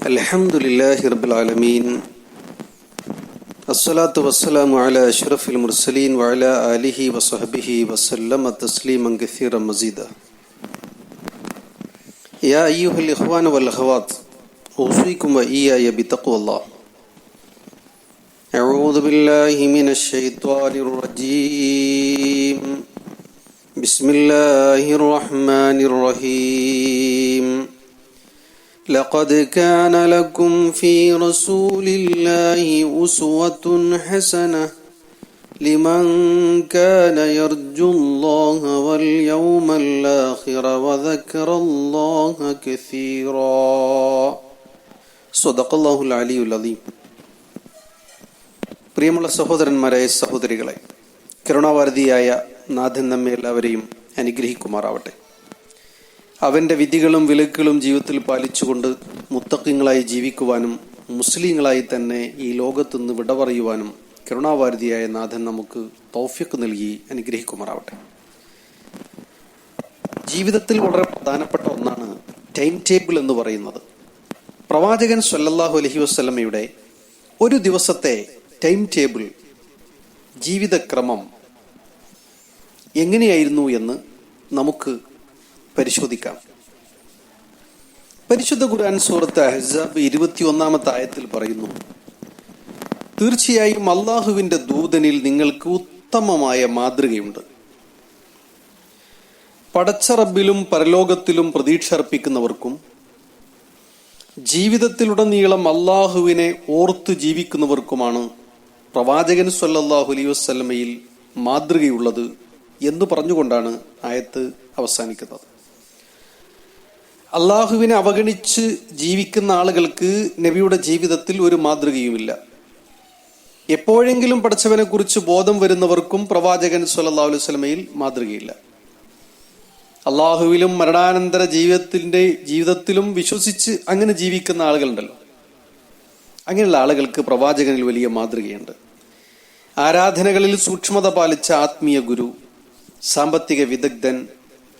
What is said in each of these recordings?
അൽഹംദുലില്ലാഹി റബ്ബിൽ ആലമീൻ അസ്സലാത്തു വസ്സലാമു അലാ അഷ്റഫിൽ മുർസലീൻ വഅലാ ആലിഹി വസഹ്ബിഹി വസല്ലമ തസ്ലീമൻ കസീറൻ മസീദ. യാ അയ്യുഹൽ ഇഖ്വാന വൽ അഖവാത്ത് ഊസീകും വഇയ്യായ ബിത്തഖ്വല്ലാഹ്. അഊദു ബില്ലാഹി മിനശ് ശൈത്വാനിർ റജീം. ബിസ്മില്ലാഹിർ റഹ്മാനിർ റഹീം. لقد كان لكم في رسول الله أسوة حسنة لمن كان يرجو الله واليوم الآخر وذكر الله كثيرا. صدق الله العلي العظيم. പ്രിയമുള്ള സഹോദരന്മാരായ സഹോദരികളെ, കരുണാവാരിധിയായ നാഥൻ നമ്മെ എല്ലാവരെയും അനുഗ്രഹിക്കുമാറാവട്ടെ. അവൻ്റെ വിധികളും വിലക്കുകളും ജീവിതത്തിൽ പാലിച്ചുകൊണ്ട് മുത്തഖീങ്ങളായി ജീവിക്കുവാനും മുസ്ലിങ്ങളായി തന്നെ ഈ ലോകത്തുനിന്ന് വിട പറയുവാനും കരുണാവാരിധിയായ നാഥൻ നമുക്ക് തൗഫീഖ് നൽകി അനുഗ്രഹിക്കുമാറാവട്ടെ. ജീവിതത്തിൽ വളരെ പ്രധാനപ്പെട്ട ഒന്നാണ് ടൈം ടേബിൾ എന്ന് പറയുന്നത്. പ്രവാചകൻ സ്വല്ലല്ലാഹു അലൈഹി വസല്ലമയുടെ ഒരു ദിവസത്തെ ടൈം ടേബിൾ, ജീവിതക്രമം എങ്ങനെയായിരുന്നു എന്ന് നമുക്ക് പരിശോധിക്കാം. പരിശുദ്ധ ഖുർആൻ സൂറത്ത് അഹ്സാബ് 21-ാമത്തെ ആയത്തിൽ പറയുന്നു, തീർച്ചയായും അള്ളാഹുവിന്റെ ദൂതനിൽ നിങ്ങൾക്ക് ഉത്തമമായ മാതൃകയുണ്ട്. പടച്ച റബ്ബിലും പരലോകത്തിലും പ്രതീക്ഷ അർപ്പിക്കുന്നവർക്കും ജീവിതത്തിലുടനീളം അള്ളാഹുവിനെ ഓർത്തു ജീവിക്കുന്നവർക്കുമാണ് പ്രവാചകൻ സ്വല്ലല്ലാഹു അലൈഹി വസല്ലമയിൽ മാതൃകയുള്ളത് എന്ന് പറഞ്ഞുകൊണ്ടാണ് ആയത്ത് അവസാനിക്കുന്നത്. അള്ളാഹുവിനെ അവഗണിച്ച് ജീവിക്കുന്ന ആളുകൾക്ക് നബിയുടെ ജീവിതത്തിൽ ഒരു മാതൃകയുമില്ല. എപ്പോഴെങ്കിലും പടച്ചവനെ കുറിച്ച് ബോധം വരുന്നവർക്കും പ്രവാചകൻ സ്വല്ലല്ലാഹു അലൈഹി വസല്ലമയിൽ മാതൃകയില്ല. അള്ളാഹുവിലും മരണാനന്തര ജീവിതത്തിലും വിശ്വസിച്ച് അങ്ങനെ ജീവിക്കുന്ന ആളുകളുണ്ടല്ലോ, അങ്ങനെയുള്ള ആളുകൾക്ക് പ്രവാചകനിൽ വലിയ മാതൃകയുണ്ട്. ആരാധനകളിൽ സൂക്ഷ്മത പാലിച്ച ആത്മീയ ഗുരു, സാമ്പത്തിക വിദഗ്ധൻ,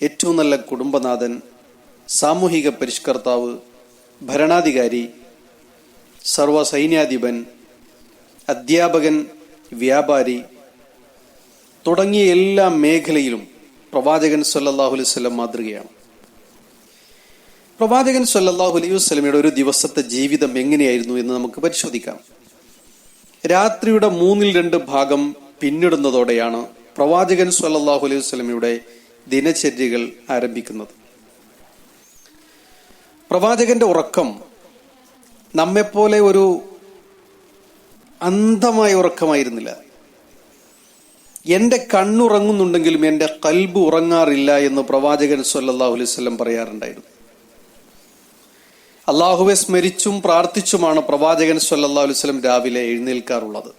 ഏറ്റവും നല്ല കുടുംബനാഥൻ, സാമൂഹിക പരിഷ്കർത്താവ്, ഭരണാധികാരി, സർവസൈന്യാധിപൻ, അധ്യാപകൻ, വ്യാപാരി തുടങ്ങിയ എല്ലാ മേഖലയിലും പ്രവാചകൻ സ്വല്ലല്ലാഹു അലൈഹി വസല്ലം മാതൃകയാണ്. പ്രവാചകൻ സ്വല്ലല്ലാഹു അലൈഹി വസല്ലമയുടെ ഒരു ദിവസത്തെ ജീവിതം എങ്ങനെയായിരുന്നു എന്ന് നമുക്ക് പരിശോധിക്കാം. രാത്രിയുടെ 2/3 ഭാഗം പിന്നിടുന്നതോടെയാണ് പ്രവാചകൻ സ്വല്ലല്ലാഹു അലൈഹി വസല്ലമയുടെ ദിനചര്യകൾ ആരംഭിക്കുന്നത്. പ്രവാചകന്റെ ഉറക്കം നമ്മെപ്പോലെ ഒരു അന്ധമായ ഉറക്കമായിരുന്നില്ല. എന്റെ കണ്ണുറങ്ങുന്നുണ്ടെങ്കിലും എന്റെ ഖൽബ് ഉറങ്ങാറില്ല എന്ന് പ്രവാചകൻ സ്വല്ലല്ലാഹു അലൈഹി വസല്ലം പറയാറുണ്ടായിരുന്നു. അള്ളാഹുവെ സ്മരിച്ചും പ്രാർത്ഥിച്ചുമാണ് പ്രവാചകൻ സ്വല്ലല്ലാഹു അലൈഹി വസല്ലം രാവിലെ എഴുന്നേൽക്കാറുള്ളത്.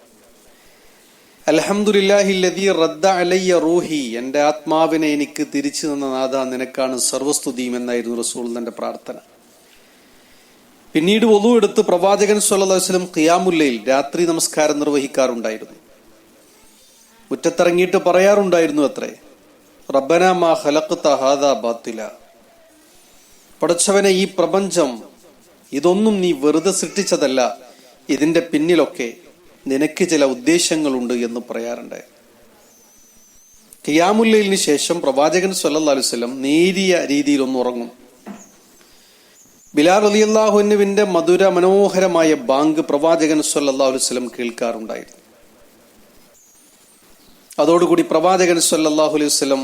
അൽഹംദുലില്ലാഹില്ലദീ റദ്ദ അലയ്യ റൂഹി, എന്റെ ആത്മാവിനെ എനിക്ക് തിരിച്ചു തന്ന നാഥ, നിനക്കാണ് സർവസ്തുതിയും എന്നായിരുന്നു റസൂലുള്ളാഹിന്റെ പ്രാർത്ഥന. പിന്നീട് വുളു എടുത്ത് പ്രവാചകൻ സ്വല്ലല്ലാഹു അലൈഹി വസല്ലം ഖിയാമുൽ ലൈൽ, രാത്രി നമസ്കാരം നിർവഹിക്കാറുണ്ടായിരുന്നു. മുറ്റത്തിറങ്ങിയിട്ട് പറയാറുണ്ടായിരുന്നു അത്രേ, റബ്ബനാ മാ ഖലഖ്ത ഹാദാ ബാത്തില, പടച്ചവനെ ഈ പ്രപഞ്ചം ഇതൊന്നും നീ വെറുതെ സൃഷ്ടിച്ചതല്ല, ഇതിന്റെ പിന്നിലൊക്കെ നിനക്ക് ചില ഉദ്ദേശങ്ങളുണ്ട് എന്ന് പറയാറുണ്ടായി. ഖിയാമുൽ ലൈലിന് ശേഷം പ്രവാചകൻ സ്വല്ലല്ലാഹു അലൈഹി വസല്ലം നേരിയ രീതിയിൽ ഒന്ന് ഉറങ്ങും. ബിലാൽ റളിയല്ലാഹു അൻഹുവിന്റെ മധുര മനോഹരമായ ബാങ്ക് പ്രവാചകൻ സ്വല്ലല്ലാഹു അലൈഹി വസല്ലം കേൾക്കാറുണ്ടായിരുന്നു. അതോടുകൂടി പ്രവാചകൻ സ്വല്ലല്ലാഹു അലൈഹി വസല്ലം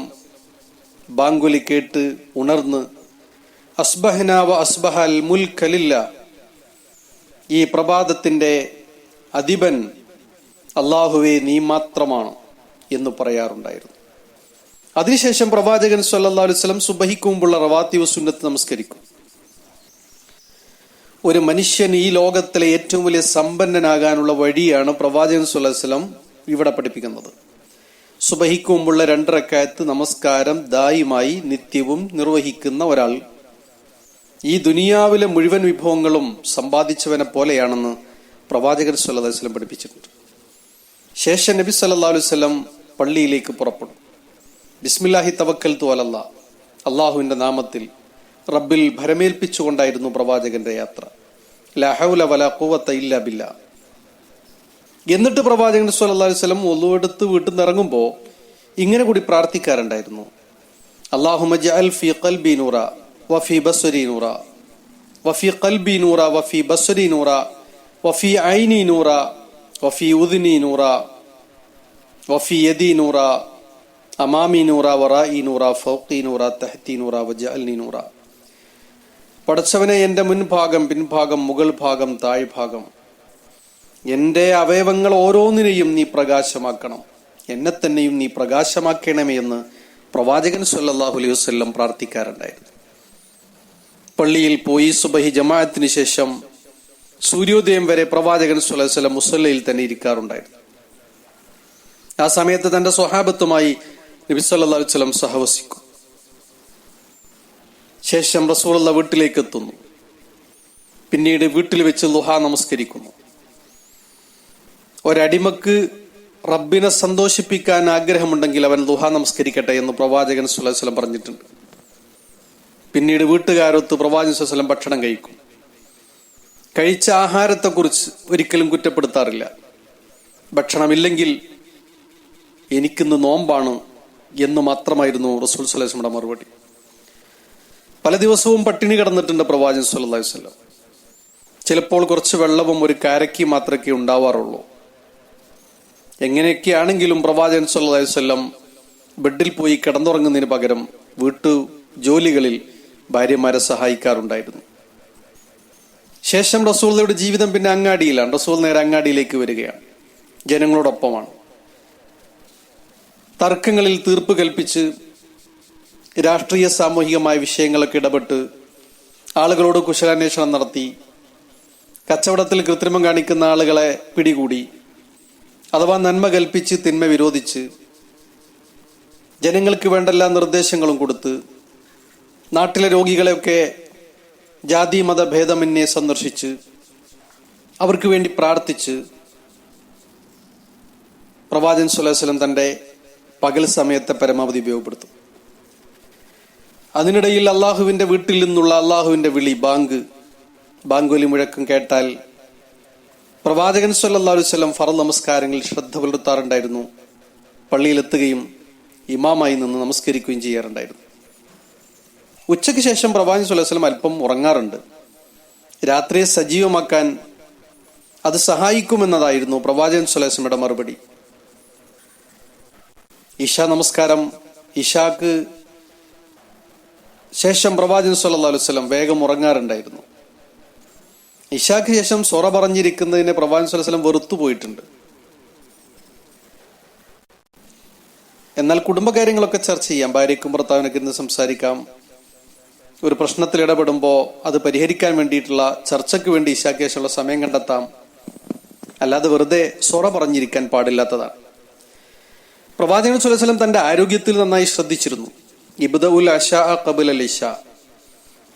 ബാങ്കുലി കേട്ട് ഉണർന്ന് അസ്ബഹ്നാ വ അസ്ബഹൽ മുൽക ലില്ലാഹ്, ഈ പ്രഭാതത്തിന്റെ അധിപൻ അള്ളാഹുവേ നീ മാത്രമാണ് എന്ന് പറയാറുണ്ടായിരുന്നു. അതിനുശേഷം പ്രവാചകൻ സ്വല്ലല്ലാഹു അലൈഹി വസല്ലം സുബഹിക്ക് മുമ്പുള്ള റവാത്തിബ് സുന്നത്ത് നമസ്കരിക്കും. ഒരു മനുഷ്യൻ ഈ ലോകത്തിലെ ഏറ്റവും വലിയ സമ്പന്നനാകാനുള്ള വഴിയാണ് പ്രവാചകൻ സ്വല്ലല്ലാഹു അലൈഹി വസല്ലം ഇവിടെ പഠിപ്പിക്കുന്നത്. സുബഹിക്ക് മുമ്പുള്ള 2 റക്അത്ത് നമസ്കാരം ദായിമായി നിത്യവും നിർവഹിക്കുന്ന ഒരാൾ ഈ ദുനിയാവിലെ മുഴുവൻ വിഭവങ്ങളും സമ്പാദിച്ചവനെ പോലെയാണെന്ന് പ്രവാചകൻ സ്വല്ലല്ലാഹു അലൈഹി വസല്ലം പഠിപ്പിച്ചിട്ടുണ്ട്. ശേഷം നബി സല്ലല്ലാഹു അലൈഹി വസല്ലം പള്ളിയിലേക്ക് പുറപ്പെടും. ബിസ്മില്ലാഹി തവക്കൽതു അലല്ലാഹ്, അള്ളാഹുവിന്റെ നാമത്തിൽ റബ്ബിൽ ഭരമേൽപ്പിച്ചുകൊണ്ടായിരുന്നു പ്രവാചകന്റെ യാത്ര. ലാ ഹൗല വലാ ഖുവത ഇല്ലാ ബില്ലാ. എന്നിട്ട് പ്രവാചകൻ സ്വല്ലല്ലാഹു അലൈഹി വസല്ലം വുളു എടുത്ത് വീട്ടിൽ നിന്ന് ഇറങ്ങുമ്പോൾ ഇങ്ങനെ കൂടി പ്രാർത്ഥിക്കാറുണ്ടായിരുന്നു: അല്ലാഹുമ്മ ജഅൽ ഫീ ഖൽബി നൂറ വഫീ ബസ്രി നൂറ വഫീ ഖൽബി നൂറ വഫീ ബസ്രി നൂറ വഫീ ഐനി നൂറ വഫീ ഉദ്നി നൂറ വഫീ യദി നൂറ അമാമി നൂറ വറാഇ നൂറ ഫൗഖി നൂറ തഹ്തി നൂറ വജഅൽനി നൂറ. പടച്ചവനെ, എൻ്റെ മുൻഭാഗം, പിൻഭാഗം, മുകൾ ഭാഗം, താഴ്ഭാഗം, എൻ്റെ അവയവങ്ങൾ ഓരോന്നിനെയും നീ പ്രകാശമാക്കണം, എന്നെ തന്നെയും നീ പ്രകാശമാക്കണമേ എന്ന് പ്രവാചകൻ സ്വല്ലല്ലാഹു അലൈഹി വസല്ലം പ്രാർത്ഥിക്കാറുണ്ടായിരുന്നു. പള്ളിയിൽ പോയി സുബഹി ജമാഅത്തിന് ശേഷം സൂര്യോദയം വരെ പ്രവാചകൻ സ്വല്ലല്ലാഹു അലൈഹി വസല്ലം മുസല്ലയിൽ തന്നെ ഇരിക്കാറുണ്ടായിരുന്നു. ആ സമയത്ത് തന്റെ സ്വഹാബത്തുമായി നബി സല്ലല്ലാഹു അലൈഹി വസല്ലം സഹവസിക്കും. ശേഷം റസൂലുള്ളാഹി വീട്ടിലേക്ക് എത്തുന്നു. പിന്നീട് വീട്ടിൽ വെച്ച് ളുഹാ നമസ്കരിക്കുന്നു. ഒരടിമക്ക് റബ്ബിനെ സന്തോഷിപ്പിക്കാൻ ആഗ്രഹമുണ്ടെങ്കിൽ അവൻ ളുഹാ നമസ്കരിക്കട്ടെ എന്ന് പ്രവാചകൻ സ്വല്ലല്ലാഹു അലൈഹി വസല്ലം പറഞ്ഞിട്ടുണ്ട്. പിന്നീട് വീട്ടുകാരൊത്ത് പ്രവാചകൻ സ്വല്ലല്ലാഹു അലൈഹി വസല്ലം ഭക്ഷണം കഴിക്കും. കഴിച്ച ആഹാരത്തെക്കുറിച്ച് ഒരിക്കലും കുറ്റപ്പെടുത്താറില്ല. ഭക്ഷണമില്ലെങ്കിൽ എനിക്കിന്ന് നോമ്പാണ് എന്ന് മാത്രമായിരുന്നു റസൂൽ സ്വല്ലല്ലാഹു അലൈഹി വസല്ലം മറുപടി. പല ദിവസവും പട്ടിണി കിടന്നിട്ടുണ്ട് പ്രവാചകൻ സ്വല്ലല്ലാഹു അലൈഹി വസല്ലം. ചിലപ്പോൾ കുറച്ച് വെള്ളവും ഒരു കാരക്കി മാത്രമേ ഉണ്ടാവാറുള്ളൂ. എങ്ങനെയൊക്കെയാണെങ്കിലും പ്രവാചകൻ സ്വല്ലല്ലാഹു അലൈഹി വസല്ലം ബെഡിൽ പോയി കിടന്നുറങ്ങുന്നതിന് പകരം വീട്ടു ജോലികളിൽ ഭാര്യമാരെ സഹായിക്കാറുണ്ടായിരുന്നു. ശേഷം റസൂലുള്ളാഹിയുടെ ജീവിതം പിന്നെ അങ്ങാടിയിലാണ്. റസൂൽ നേരെ അങ്ങാടിയിലേക്ക് വരികയാണ്, ജനങ്ങളോടൊപ്പമാണ്. തർക്കങ്ങളിൽ തീർപ്പ് കൽപ്പിച്ച് രാഷ്ട്രീയ സാമൂഹികമായ വിഷയങ്ങളൊക്കെ ഇടപെട്ട് ആളുകളോട് കുശലാന്വേഷണം നടത്തി, കച്ചവടത്തിൽ കൃത്രിമം കാണിക്കുന്ന ആളുകളെ പിടികൂടി, അഥവാ നന്മ കൽപ്പിച്ച് തിന്മ വിരോധിച്ച് ജനങ്ങൾക്ക് വേണ്ട എല്ലാ നിർദ്ദേശങ്ങളും കൊടുത്ത് നാട്ടിലെ രോഗികളെയൊക്കെ ജാതി മത ഭേദമന്യേ സന്ദർശിച്ച് അവർക്ക് വേണ്ടി പ്രാർത്ഥിച്ച് പ്രവാചകൻ സ്വല്ലല്ലാഹു അലൈഹി വസല്ലം തന്റെ പകൽ സമയത്തെ പരമാവധി ഉപയോഗപ്പെടുത്തും. അതിനിടയിൽ അള്ളാഹുവിന്റെ വീട്ടിൽ നിന്നുള്ള അള്ളാഹുവിന്റെ വിളി, ബാങ്കുലി മുഴക്കം കേട്ടാൽ പ്രവാചകൻ സ്വല്ലല്ലാഹു അലൈഹി വസല്ലം ഫർദ് നമസ്കാരങ്ങളിൽ ശ്രദ്ധ പുലർത്താറുണ്ടായിരുന്നു. പള്ളിയിലെത്തുകയും ഇമാമായി നിന്ന് നമസ്കരിക്കുകയും ചെയ്യാറുണ്ടായിരുന്നു. ഉച്ചയ്ക്ക് ശേഷം പ്രവാചകൻ സ്വല്ലല്ലാഹു അലൈഹി വസല്ലം അല്പം ഉറങ്ങാറുണ്ട്. രാത്രിയെ സജീവമാക്കാൻ അത് സഹായിക്കുമെന്നതായിരുന്നു പ്രവാചകൻ സ്വല്ലല്ലാഹു അലൈഹി വസല്ലമയുടെ മറുപടി. ഇശാ നമസ്കാരം, ഇശാക്ക് ശേഷം പ്രവാചകൻ സ്വല്ലല്ലാഹു അലൈഹി വസല്ലം വേഗം ഉറങ്ങാറുണ്ടായിരുന്നു. ഇശാക്ക് ശേഷം സൊറ പറഞ്ഞിരിക്കുന്നതിനെ പ്രവാചകൻ സ്വല്ലല്ലാഹു അലൈഹി വസല്ലം വെറുത്തുപോയിട്ടുണ്ട്. എന്നാൽ കുടുംബകാര്യങ്ങളൊക്കെ ചർച്ച ചെയ്യാം, ഭാര്യയ്ക്കും ഭർത്താവിനൊക്കെ ഇരുന്ന് സംസാരിക്കാം. ഒരു പ്രശ്നത്തിൽ ഇടപെടുമ്പോൾ അത് പരിഹരിക്കാൻ വേണ്ടിയിട്ടുള്ള ചർച്ചയ്ക്ക് വേണ്ടി ഇശാക്ക് ശേഷമുള്ള സമയം കണ്ടെത്താം. അല്ലാതെ വെറുതെ സൊറ പറഞ്ഞിരിക്കാൻ പാടില്ലാത്തതാണ്. പ്രവാചകൻ സ്വല്ലല്ലാഹു അലൈഹി വസല്ലം തന്റെ ആരോഗ്യത്തിൽ നന്നായി ശ്രദ്ധിച്ചിരുന്നു. ഇബ്ദഉൽ അശാ ഖബല ഇശാ.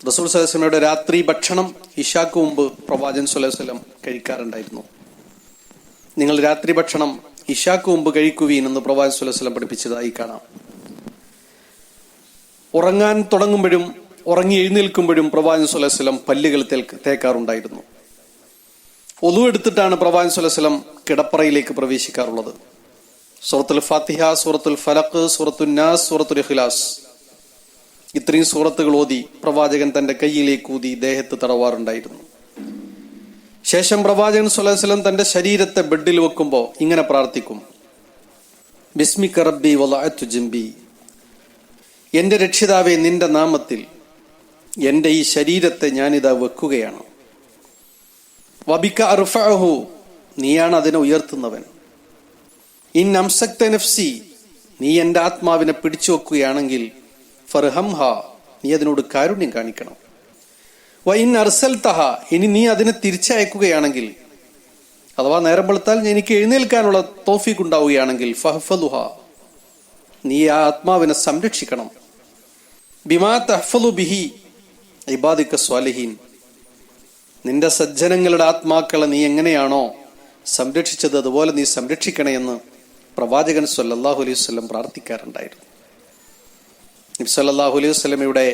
റസൂൽ സ്വല്ലല്ലാഹു അലൈഹി വസല്ലമയുടെ രാത്രി ഭക്ഷണം ഇശാക്ക് മുമ്പ് പ്രവാചകൻ സ്വല്ലല്ലാഹു അലൈഹി വസല്ലം കഴിക്കാറുണ്ടായിരുന്നു. നിങ്ങൾ രാത്രി ഭക്ഷണം ഇശാക്ക് മുമ്പ് കഴിക്കുവീൻ എന്ന് പ്രവാചകൻ സ്വല്ലല്ലാഹു അലൈഹി വസല്ലം പഠിപ്പിച്ചതായി കാണാം. ഉറങ്ങാൻ തുടങ്ങുമ്പോഴും ഉറങ്ങി എഴുന്നേൽക്കുമ്പോഴും പ്രവാചകൻ സ്വല്ലല്ലാഹു അലൈഹി വസല്ലം പല്ലുകൾ തേക്കാറുണ്ടായിരുന്നു. ഒളു എടുത്തിട്ടാണ് പ്രവാചകൻ സ്വല്ലല്ലാഹു അലൈഹി വസല്ലം കിടപ്പറയിലേക്ക് പ്രവേശിക്കാറുള്ളത്. സൂറത്തുൽ ഫാത്തിഹ, സൂറത്തുൽ ഫലഖ്, സൂറത്തുൻ നാസ്, സൂറത്തുൽ ഇഖ്ലാസ്, ഇത്രയും സൂറത്തുകൾ ഓതി പ്രവാചകൻ തന്റെ കയ്യിലേക്ക് ഊതി ദേഹത്ത് തടവാറുണ്ടായിരുന്നു. ശേഷം പ്രവാചകൻ സ്വല്ലല്ലാഹു അലൈഹി വസല്ലം തന്റെ ശരീരത്തെ ബെഡിൽ വെക്കുമ്പോൾ ഇങ്ങനെ പ്രാർത്ഥിക്കും: ബിസ്മിക റബ്ബി വളഅതു ജംബി. എന്റെ രക്ഷിതാവേ, നിന്റെ നാമത്തിൽ എന്റെ ഈ ശരീരത്തെ ഞാനിതാ വെക്കുകയാണ്. വബിക അർഫഅഹു, നീയാണ് അതിനെ ഉയർത്തുന്നവൻ. ഇൻ അംസക്ത നഫ്സി, നീ എന്റെ ആത്മാവിനെ പിടിച്ചു വെക്കുകയാണെങ്കിൽ ഫർഹംഹ, നീ അതിനോട് കാരുണ്യം കാണിക്കണം. വഇൻ അർസൽതഹ, ഇനി നീ അതിനെ തിരിച്ചയക്കുകയാണെങ്കിൽ, അഥവാ നേരം വെളുത്താൽ എനിക്ക് എഴുന്നേൽക്കാനുള്ള തൗഫീഖ് ഉണ്ടാവുകയാണെങ്കിൽ ഫഹ്ഫലുഹ, നീ ആ ആത്മാവിനെ സംരക്ഷിക്കണം. ബിമാ തഹ്ഫലു ബിഹി ഇബാദിക സ്വാലിഹീൻ, നിന്റെ സജ്ജനങ്ങളുടെ ആത്മാക്കളെ നീ എങ്ങനെയാണോ സംരക്ഷിച്ചത് അതുപോലെ നീ സംരക്ഷിക്കണേ എന്ന് പ്രവാചകൻ സ്വല്ലല്ലാഹു അലൈഹി വസല്ലം പ്രാർത്ഥിക്കാറുണ്ടായിരുന്നു. നബി സല്ലല്ലാഹു അലൈഹി വസല്ലമയുടെ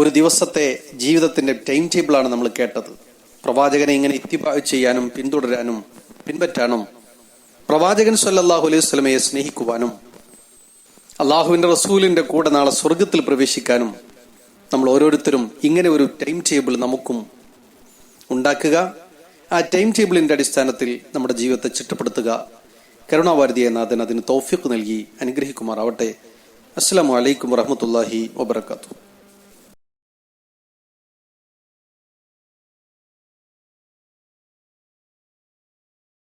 ഒരു ദിവസത്തെ ജീവിതത്തിന്റെ ടൈം ടേബിളാണ് നമ്മൾ കേട്ടത്. പ്രവാചകനെ ഇങ്ങനെ ഇത്തിബാ ചെയ്യാനും പിന്തുടരാനും പിൻപറ്റാനും പ്രവാചകൻ സല്ലല്ലാഹു അലൈഹി വസല്ലമയെ സ്നേഹിക്കുവാനും അള്ളാഹുവിന്റെ റസൂലിന്റെ കൂടെ നാളെ സ്വർഗത്തിൽ പ്രവേശിക്കാനും നമ്മൾ ഓരോരുത്തരും ഇങ്ങനെ ഒരു ടൈം ടേബിൾ നമുക്കും ഉണ്ടാക്കുക. ആ ടൈം ടേബിളിന്റെ അടിസ്ഥാനത്തിൽ നമ്മുടെ ജീവിതത്തെ ചിട്ടപ്പെടുത്തുക. കരുണാവാരിധിയായ നാഥൻ അതിന് തൗഫീഖ് നൽകി അനുഗ്രഹിക്കുമാറാവട്ടെ. അസ്സലാമു അലൈക്കും വറഹ്മത്തുള്ളാഹി വബറകാതുഹു.